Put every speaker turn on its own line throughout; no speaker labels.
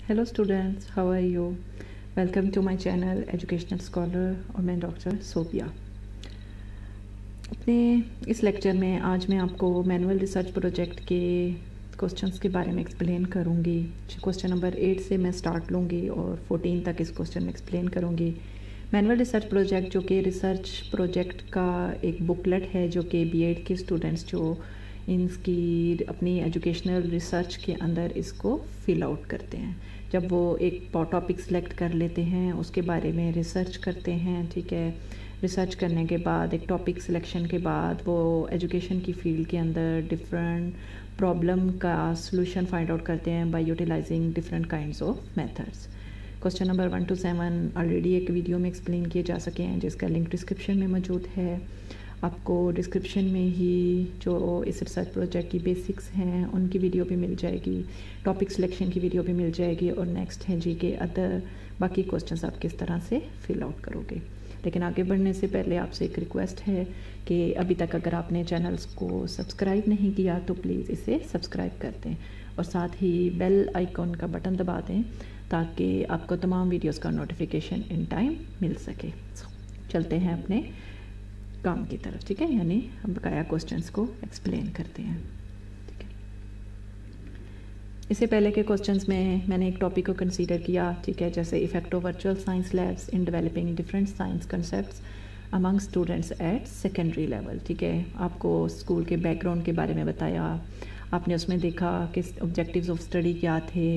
Hello students, how are you? Welcome to my channel educational scholar और मैं doctor Sophia. अपने इस lecture में आज मैं आपको मैनुअल रिसर्च प्रोजेक्ट के क्वेश्चंस के बारे में एक्सप्लेन करूंगी। क्वेश्चन नंबर 8 से मैं स्टार्ट लूँगी और 14 तक इस क्वेश्चन में एक्सप्लेन करूंगी। मैनुअल रिसर्च प्रोजेक्ट जो कि रिसर्च प्रोजेक्ट का एक बुकलेट है जो कि बीएड के स्टूडेंट्स जो इनकी अपनी एजुकेशनल रिसर्च के अंदर इसको फिल आउट करते हैं। जब वो एक टॉपिक सेलेक्ट कर लेते हैं, उसके बारे में रिसर्च करते हैं, ठीक है। रिसर्च करने के बाद एक टॉपिक सिलेक्शन के बाद वो एजुकेशन की फील्ड के अंदर डिफरेंट प्रॉब्लम का सॉल्यूशन फाइंड आउट करते हैं by utilizing different kinds of methods. Question number 1 to 7 already एक वीडियो में एक्सप्लेन किए जा सके हैं जिसका लिंक डिस्क्रिप्शन में मौजूद है। आपको डिस्क्रिप्शन में ही जो इस रिसर्च प्रोजेक्ट की बेसिक्स हैं उनकी वीडियो भी मिल जाएगी, टॉपिक सिलेक्शन की वीडियो भी मिल जाएगी और नेक्स्ट है जी के अदर बाकी क्वेश्चंस आप किस तरह से फिल आउट करोगे। लेकिन आगे बढ़ने से पहले आपसे एक रिक्वेस्ट है कि अभी तक अगर आपने चैनल्स को सब्सक्राइब नहीं किया तो प्लीज़ इसे सब्सक्राइब कर दें और साथ ही बेल आइकॉन का बटन दबा दें ताकि आपको तमाम वीडियोस का नोटिफिकेशन इन टाइम मिल सके। चलते हैं अपने काम की तरफ, ठीक है। यानी हम बकाया क्वेश्चंस को एक्सप्लेन करते हैं, ठीक है। इससे पहले के क्वेश्चंस में मैंने एक टॉपिक को कंसीडर किया, ठीक है, जैसे effect of virtual science labs in developing different science concepts among students at secondary level, ठीक है। आपको स्कूल के बैकग्राउंड के बारे में बताया, आपने उसमें देखा कि ऑब्जेक्टिव्स ऑफ स्टडी क्या थे,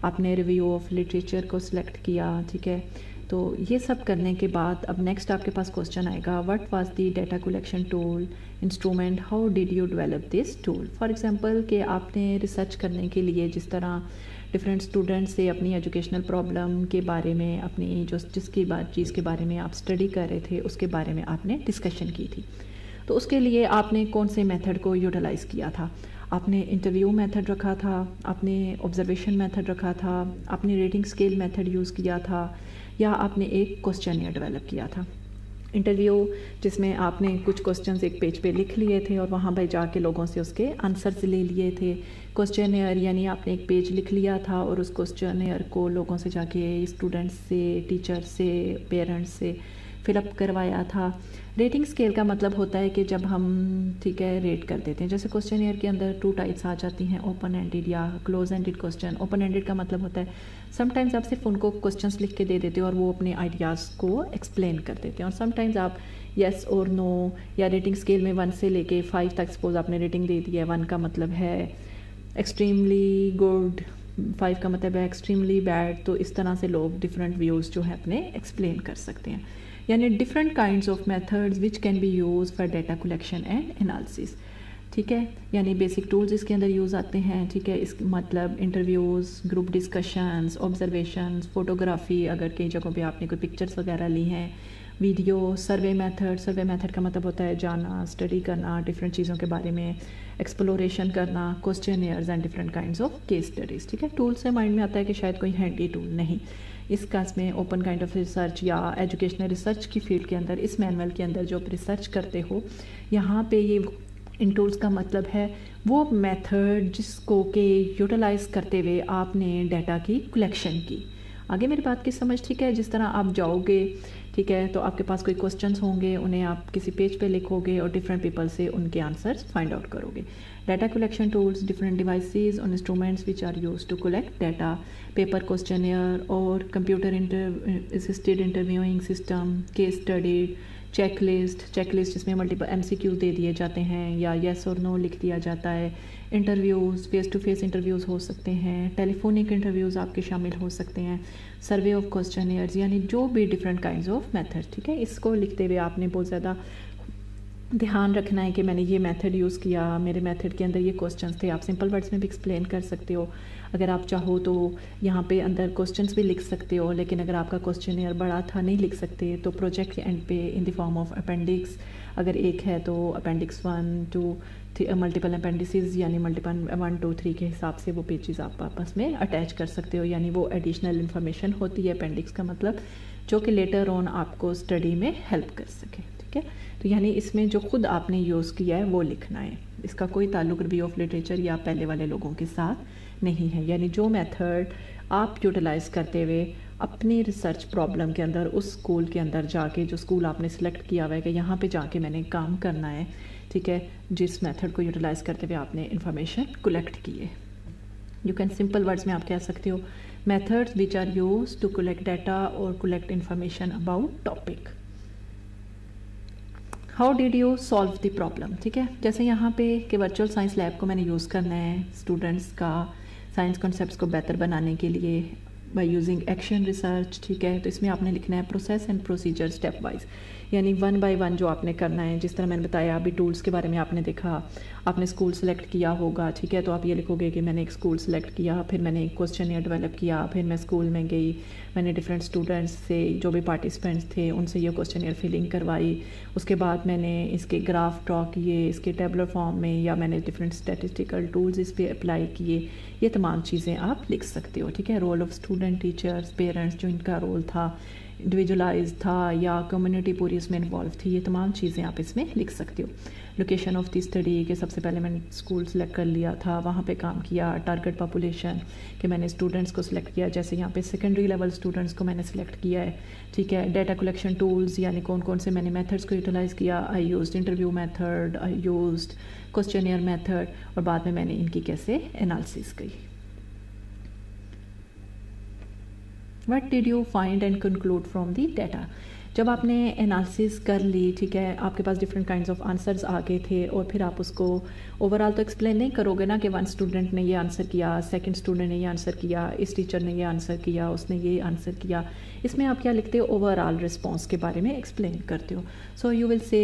आपने रिव्यू ऑफ लिटरेचर को सिलेक्ट किया, ठीक है। तो ये सब करने के बाद अब नेक्स्ट आपके पास क्वेश्चन आएगा, what was the data collection tool instrument, how did you develop this tool. For example कि आपने रिसर्च करने के लिए जिस तरह डिफरेंट स्टूडेंट से अपनी एजुकेशनल प्रॉब्लम के बारे में, अपनी जो जिसकी चीज़ के बारे में आप स्टडी कर रहे थे उसके बारे में आपने डिस्कशन की थी, तो उसके लिए आपने कौन से मेथड को यूटिलाइज़ किया था। आपने इंटरव्यू मेथड रखा था, आपने ऑब्जर्वेशन मेथड रखा था, आपने रेटिंग स्केल मेथड यूज़ किया था, या आपने एक क्वेश्चनियर डेवलप किया था। इंटरव्यू जिसमें आपने कुछ क्वेश्चंस एक पेज पे लिख लिए थे और वहाँ पर जाके लोगों से उसके आंसर्स ले लिए थे। क्वेश्चनियर यानी आपने एक पेज लिख लिया था और उस क्वेश्चनियर को लोगों से जाके, स्टूडेंट्स से, टीचर से, पेरेंट्स से फिलअप करवाया था। रेटिंग स्केल का मतलब होता है कि जब हम, ठीक है, रेट कर देते हैं। जैसे क्वेश्चनियर के अंदर 2 टाइप्स आ जाती हैं, ओपन एंडेड या close ended question. Open ended का मतलब होता है समटाइम्स आप सिर्फ उनको क्वेश्चंस लिख के दे देते हो और वो अपने आइडियाज़ को एक्सप्लेन कर देते हैं, और समटाइम्स आप येस और नो या रेटिंग स्केल में 1 से लेके 5 तक सपोज आपने रेटिंग दे दी है। 1 का मतलब है एक्सट्रीमली गुड, 5 का मतलब है एक्सट्रीमली बैड। तो इस तरह से लोग डिफरेंट व्यूज़ जो है अपने एक्सप्लेन कर सकते हैं। यानी different kinds of methods which can be use for data collection and analysis, ठीक है। यानी बेसिक टूल्स इसके अंदर यूज़ आते हैं, ठीक है। इस मतलब interviews, group discussions, observations, photography, अगर कई जगहों पे आपने कोई पिक्चर्स वगैरह ली हैं, video, survey method. Survey method का मतलब होता है जाना, स्टडी करना, डिफरेंट चीज़ों के बारे में एक्सप्लोरेशन करना, questionnaires and different kinds of case studies, ठीक है। टूल से माइंड में आता है कि शायद कोई हैंडी टूल नहीं, इस केस में ओपन काइंड ऑफ रिसर्च या एजुकेशनल रिसर्च की फील्ड के अंदर, इस मैनुअल के अंदर जो आप रिसर्च करते हो, यहाँ पे ये इन टूल्स का मतलब है वो मेथड जिसको कि यूटिलाइज़ करते हुए आपने डाटा की कलेक्शन की। आगे मेरी बात की समझ, ठीक है। जिस तरह आप जाओगे, ठीक है, तो आपके पास कोई क्वेश्चंस होंगे, उन्हें आप किसी पेज पे लिखोगे और डिफरेंट पीपल से उनके आंसर्स फाइंड आउट करोगे। Data collection tools, different devices और instruments which are used to collect data, paper questionnaire और computer assisted interviewing system, case study, checklist जिसमें मल्टीपल MCQ दे दिए जाते हैं या येस और नो लिख दिया जाता है। Interviews, face to face interviews हो सकते हैं, टेलीफोनिक इंटरव्यूज़ आपके शामिल हो सकते हैं, सर्वे ऑफ क्वेश्चनियर्स, यानी जो भी डिफरेंट काइंड्स ऑफ मेथड, ठीक है। इसको लिखते हुए आपने बहुत ज़्यादा ध्यान रखना है कि मैंने ये मेथड यूज़ किया, मेरे मेथड के अंदर ये क्वेश्चंस थे। आप सिंपल वर्ड्स में भी एक्सप्लेन कर सकते हो, अगर आप चाहो तो यहाँ पे अंदर क्वेश्चंस भी लिख सकते हो, लेकिन अगर आपका क्वेश्चनियर बड़ा था नहीं लिख सकते तो प्रोजेक्ट के एंड पे in the form of appendix, अगर एक है तो अपेंडिक्स 1 2 मल्टीपल अपेंडिसेस यानी मल्टीपल 1 2 3 के हिसाब से वो पेजेस आप आपस में अटैच कर सकते हो। यानी वो एडिशनल इन्फॉर्मेशन होती है अपेंडिक्स का मतलब, जो कि लेटर ऑन आपको स्टडी में हेल्प कर सके, ठीक है। तो यानी इसमें जो खुद आपने यूज़ किया है वो लिखना है, इसका कोई ताल्लुक रिव्यू ऑफ लिटरेचर या पहले वाले लोगों के साथ नहीं है। यानी जो मेथड आप यूटिलाइज़ करते हुए अपनी रिसर्च प्रॉब्लम के अंदर उस स्कूल के अंदर जाके, जो स्कूल आपने सेलेक्ट किया हुआ है कि यहाँ पे जाके मैंने काम करना है, ठीक है, जिस मेथड को यूटिलाइज़ करते हुए आपने इंफॉर्मेशन कलेक्ट की है। यू कैन सिंपल वर्ड्स में आप कह सकते हो methods which are use to collect data और collect information about topic. How did you solve the problem, ठीक है। जैसे यहाँ पे कि वर्चुअल साइंस लैब को मैंने यूज़ करना है स्टूडेंट्स का साइंस कॉन्सेप्ट्स को बेहतर बनाने के लिए बाय यूजिंग एक्शन रिसर्च, ठीक है। तो इसमें आपने लिखना है process and procedure step wise, यानी 1 बाय 1 जो आपने करना है। जिस तरह मैंने बताया अभी टूल्स के बारे में आपने देखा, आपने स्कूल सेलेक्ट किया होगा, ठीक है, तो आप ये लिखोगे कि मैंने एक स्कूल सेलेक्ट किया, फिर मैंने एक क्वेश्चनियर डेवलप किया, फिर मैं स्कूल में गई, मैंने डिफरेंट स्टूडेंट्स से जो भी पार्टिसिपेंट्स थे उनसे ये क्वेश्चनियर फिलिंग करवाई, उसके बाद मैंने इसके ग्राफ ड्रॉ किए इसके टेबलर फॉर्म में, या मैंने डिफरेंट स्टैटिस्टिकल टूल्स इस पर अप्लाई किए। ये तमाम चीज़ें आप लिख सकते हो, ठीक है। Role of student, teachers, parents, जो इनका रोल था, इंडिविजुअलाइज था या कम्युनिटी पूरी इसमें इन्वॉल्व थी, ये तमाम चीज़ें आप इसमें लिख सकते हो। लोकेशन ऑफ द स्टडी के सबसे पहले मैंने स्कूल सेलेक्ट कर लिया था, वहाँ पे काम किया। टारगेट पॉपुलेशन कि मैंने स्टूडेंट्स को सिलेक्ट किया, जैसे यहाँ पे सेकेंडरी लेवल स्टूडेंट्स को मैंने सिलेक्ट किया है, ठीक है। डाटा कलेक्शन टूल्स, यानी कौन कौन से मैंने मेथड्स को यूटिलाइज़ किया। I used interview method, I used questionnaire method, और बाद में मैंने इनकी कैसे एनालिसिस की। What did you find and conclude from the data? जब आपने एनालिसिस कर ली, ठीक है, आपके पास डिफरेंट काइंड्स ऑफ आंसर्स आ गए थे, और फिर आप उसको ओवरऑल तो एक्सप्लेन नहीं करोगे ना कि 1 स्टूडेंट ने ये आंसर किया, 2nd स्टूडेंट ने ये आंसर किया, इस टीचर ने ये आंसर किया, उसने ये आंसर किया। इसमें आप क्या लिखते हो, ओवरऑल रिस्पॉन्स के बारे में एक्सप्लेन करते हो। So you will say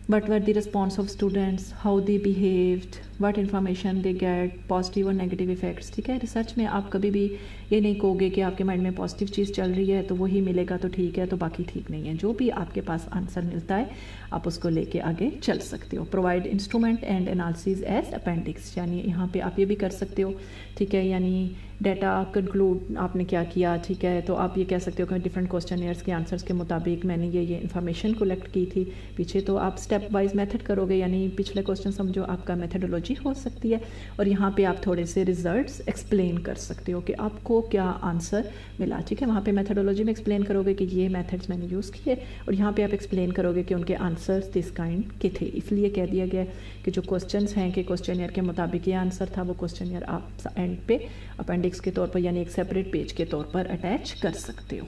what were the response of students, how they behaved, what information they get, positive और नेगेटिव इफेक्ट्स, ठीक है। रिसर्च में आप कभी भी ये नहीं कहोगे कि आपके माइंड में पॉजिटिव चीज़ चल रही है तो वही मिलेगा तो ठीक है, तो बाकी ठीक नहीं है। जो भी आपके पास आंसर मिलता है आप उसको लेके आगे चल सकते हो। Provide instrument and analysis as appendix, यानी यहाँ पे आप ये भी कर सकते हो, ठीक है, यानी डाटा कंक्लूड आपने क्या किया, ठीक है, तो आप ये कह सकते हो कि डिफरेंट क्वेश्चनियर्स के आंसर्स के मुताबिक मैंने ये इन्फॉर्मेशन कलेक्ट की थी। पीछे तो आप स्टेप वाइज मेथड करोगे, यानी पिछले क्वेश्चन समझो आपका मेथडोलॉजी हो सकती है, और यहाँ पे आप थोड़े से रिजल्ट्स एक्सप्लेन कर सकते हो कि आपको क्या आंसर मिला, ठीक है। वहाँ पे मेथडोलॉजी में एक्सप्लेन करोगे कि ये मेथड्स मैंने यूज़ किए, और यहाँ पे आप एक्सप्लेन करोगे कि उनके आंसर्स दिस काइंड के थे। इसलिए कह दिया गया कि जो क्वेश्चंस हैं कि क्वेश्चनियर के मुताबिक ये आंसर था, वो क्वेश्चनियर आप एंड पे अपेंडिक्स के तौर पर यानी एक सेपरेट पेज के तौर पर अटैच कर सकते हो।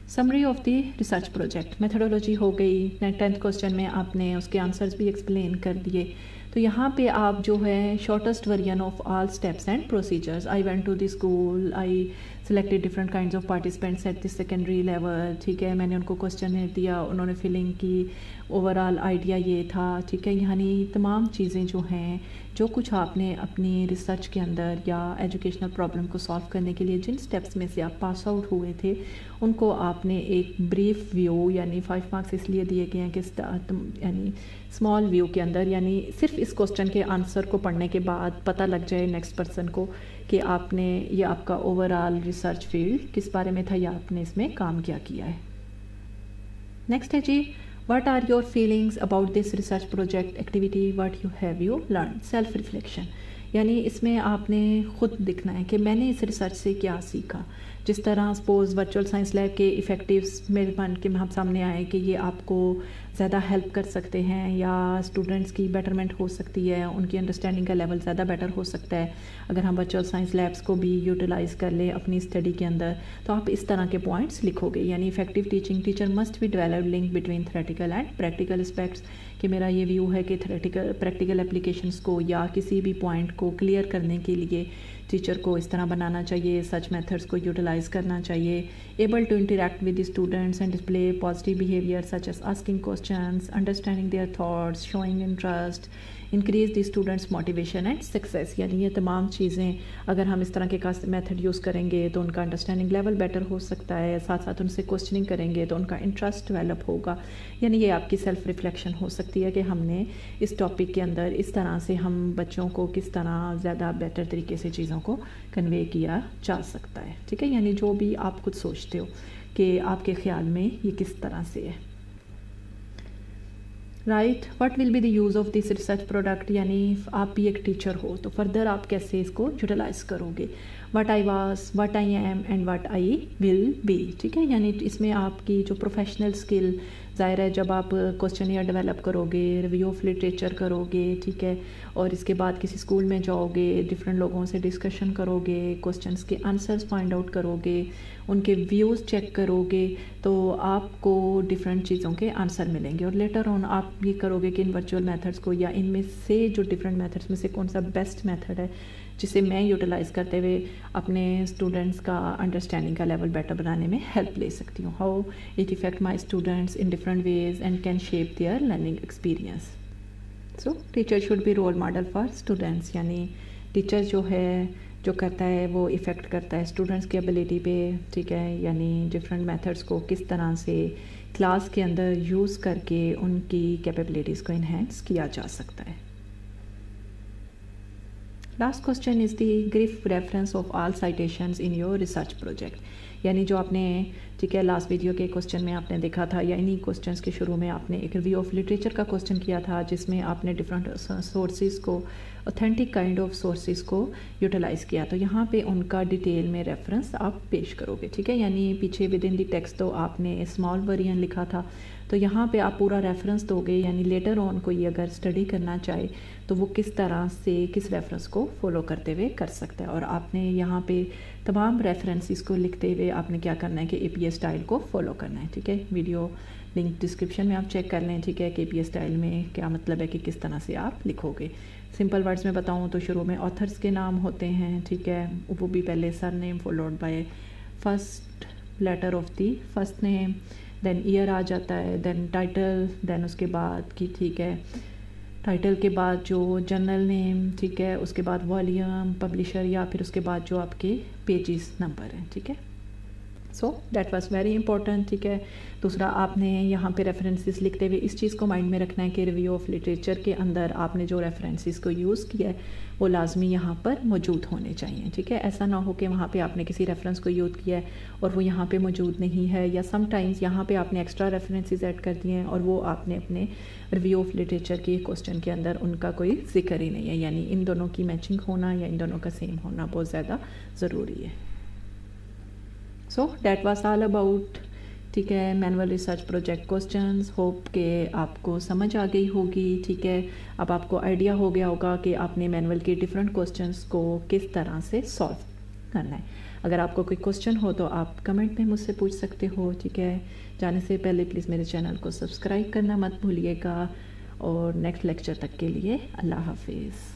Summary of the research project, methodology हो गई, 10th क्वेश्चन में आपने उसके आंसर्स भी एक्सप्लेन कर दिए। तो यहाँ पे आप जो है shortest version of all steps and procedures, I went to the school, I selected different kinds of participants at the secondary level, ठीक है, मैंने उनको क्वेश्चन दिया, उन्होंने फिलिंग की, ओवरऑल आइडिया ये था, ठीक है। यानी तमाम चीज़ें जो हैं, जो कुछ आपने अपनी रिसर्च के अंदर या एजुकेशनल प्रॉब्लम को सॉल्व करने के लिए जिन स्टेप्स में से आप पास आउट हुए थे, उनको आपने एक ब्रीफ व्यू, यानी 5 मार्क्स इसलिए दिए गए हैं कि यानी स्मॉल व्यू के अंदर, यानी सिर्फ इस क्वेश्चन के आंसर को पढ़ने के बाद पता लग जाए नेक्स्ट पर्सन को कि आपने ये आपका ओवरऑल रिसर्च फील्ड किस बारे में था या आपने इसमें काम क्या किया है। नेक्स्ट है जी, What are your feelings about this research project activity? What you have you learned? Self reflection, यानी इसमें आपने खुद दिखना है कि मैंने इस रिसर्च से क्या सीखा। जिस तरह सपोज वर्चुअल साइंस लैब के इफ़ेक्टिव्स मेरे मन के हम सामने आए कि ये आपको ज़्यादा हेल्प कर सकते हैं, या स्टूडेंट्स की बेटरमेंट हो सकती है, उनकी अंडरस्टैंडिंग का लेवल ज़्यादा बेटर हो सकता है अगर हम वर्चुअल साइंस लैब्स को भी यूटिलाइज़ कर लें अपनी स्टडी के अंदर। तो आप इस तरह के पॉइंट्स लिखोगे, यानी effective teaching, teacher must be develop link between theoretical and practical aspects, कि मेरा ये व्यू है कि प्रैक्टिकल एप्लीकेशंस को या किसी भी पॉइंट को क्लियर करने के लिए टीचर को इस तरह बनाना चाहिए, सच मेथड्स को यूटिलाइज करना चाहिए। Able to interact with the students and display positive behaviour such as asking questions, understanding their thoughts, showing interest, increase the students motivation and success. यानी ये तमाम चीज़ें अगर हम इस तरह के मेथड यूज़ करेंगे तो उनका अंडरस्टैंडिंग लेवल बेटर हो सकता है, साथ साथ उनसे क्वेश्चनिंग करेंगे तो उनका इंटरेस्ट डेवलप होगा। यानी ये आपकी सेल्फ रिफ्लेक्शन हो सकती है कि हमने इस टॉपिक के अंदर इस तरह से हम बच्चों को किस तरह ज़्यादा बेटर तरीके से चीज़ों को कन्वे किया जा सकता है, ठीक है। यानी जो भी आप खुद सोचते हो कि आपके ख्याल में ये किस तरह से है। Right, what will be the use of this research product, यानी आप भी एक टीचर हो तो फर्दर आप कैसे इसको यूटिलाइज करोगे। What I was, what I am and what I will be, ठीक है, यानी इसमें आपकी जो प्रोफेशनल स्किल, ज़ाहिर है जब आप क्वेश्चनियर डेवलप करोगे, रिव्यू ऑफ लिटरेचर करोगे, ठीक है, और इसके बाद किसी स्कूल में जाओगे, डिफरेंट लोगों से डिस्कशन करोगे, क्वेश्चंस के आंसर्स फाइंड आउट करोगे, उनके व्यूज़ चेक करोगे, तो आपको डिफरेंट चीज़ों के आंसर मिलेंगे। और लेटर ऑन आप ये करोगे कि इन वर्चुअल मेथड्स को या इनमें से जो डिफरेंट मेथड्स में से कौन सा बेस्ट मेथड है जिसे मैं यूटिलाइज़ करते हुए अपने स्टूडेंट्स का अंडरस्टैंडिंग का लेवल बेटर बनाने में हेल्प ले सकती हूँ। How it effect my students in different ways and can shape their learning experience. So teacher should be role model for students, यानी टीचर जो है जो करता है वो इफ़ेक्ट करता है स्टूडेंट्स की एबिलिटी पे, ठीक है, यानी डिफरेंट मेथड्स को किस तरह से क्लास के अंदर यूज़ करके उनकी कैपेबिलिटीज़ को इन्हेंस किया जा सकता है। Last question is the give reference of all citations in your research project, यानी जो आपने, ठीक है, लास्ट वीडियो के क्वेश्चन में आपने देखा था या इन्हीं क्वेश्चंस के शुरू में आपने एक रिव्यू ऑफ लिटरेचर का क्वेश्चन किया था जिसमें आपने डिफरेंट सोर्सेज को, ऑथेंटिक काइंड ऑफ सोर्सेज को यूटिलाइज़ किया, तो यहाँ पे उनका डिटेल में रेफरेंस आप पेश करोगे, ठीक है, यानी पीछे विद इन द टेक्स्ट तो आपने स्मॉल वेरिएंट लिखा था, तो यहाँ पे आप पूरा रेफरेंस दोगे, यानी लेटर ऑन कोई अगर स्टडी करना चाहे तो वो किस तरह से किस रेफरेंस को फॉलो करते हुए कर सकता है। और आपने यहाँ पे तमाम रेफरेंसेस को लिखते हुए आपने क्या करना है कि APA स्टाइल को फॉलो करना है, ठीक है, वीडियो लिंक डिस्क्रिप्शन में आप चेक कर लें, ठीक है, कि APA स्टाइल में क्या मतलब है कि किस तरह से आप लिखोगे। सिंपल वर्ड्स में बताऊँ तो शुरू में ऑथर्स के नाम होते हैं, ठीक है, वो भी पहले surname followed by first letter of the first name, then year आ जाता है, देन टाइटल, देन उसके बाद की, ठीक है, टाइटल के बाद जो जर्नल नेम, ठीक है, उसके बाद वॉल्यूम, पब्लिशर, या फिर उसके बाद जो आपके पेजेस नंबर हैं, ठीक है। So that was very important, ठीक है। दूसरा आपने यहाँ पे रेफरेंसेस लिखते हुए इस चीज़ को माइंड में रखना है कि रिव्यू ऑफ लिटरेचर के अंदर आपने जो रेफरेंसेस को यूज़ किया है वो लाजमी यहाँ पर मौजूद होने चाहिए, ठीक है। ऐसा ना हो कि वहाँ पे आपने किसी रेफरेंस को यूज़ किया है और वो यहाँ पे मौजूद नहीं है, या समटाइम्स यहाँ पे आपने एक्स्ट्रा रेफरेंसेस ऐड कर दिए हैं और वो आपने अपने रिव्यू ऑफ लिटरेचर के क्वेश्चन के अंदर उनका कोई जिक्र ही नहीं है, यानी इन दोनों की मैचिंग होना या इन दोनों का सेम होना बहुत ज़्यादा ज़रूरी है। So that was all about, ठीक है, manual research project questions. Hope के आपको समझ आ गई होगी, ठीक है। अब आपको आइडिया हो गया होगा कि आपने मैनुअल के डिफरेंट क्वेश्चंस को किस तरह से सॉल्व करना है। अगर आपको कोई क्वेश्चन हो तो आप कमेंट में मुझसे पूछ सकते हो, ठीक है। जाने से पहले प्लीज़ मेरे चैनल को सब्सक्राइब करना मत भूलिएगा, और नेक्स्ट लेक्चर तक के लिए अल्लाह हाफिज़।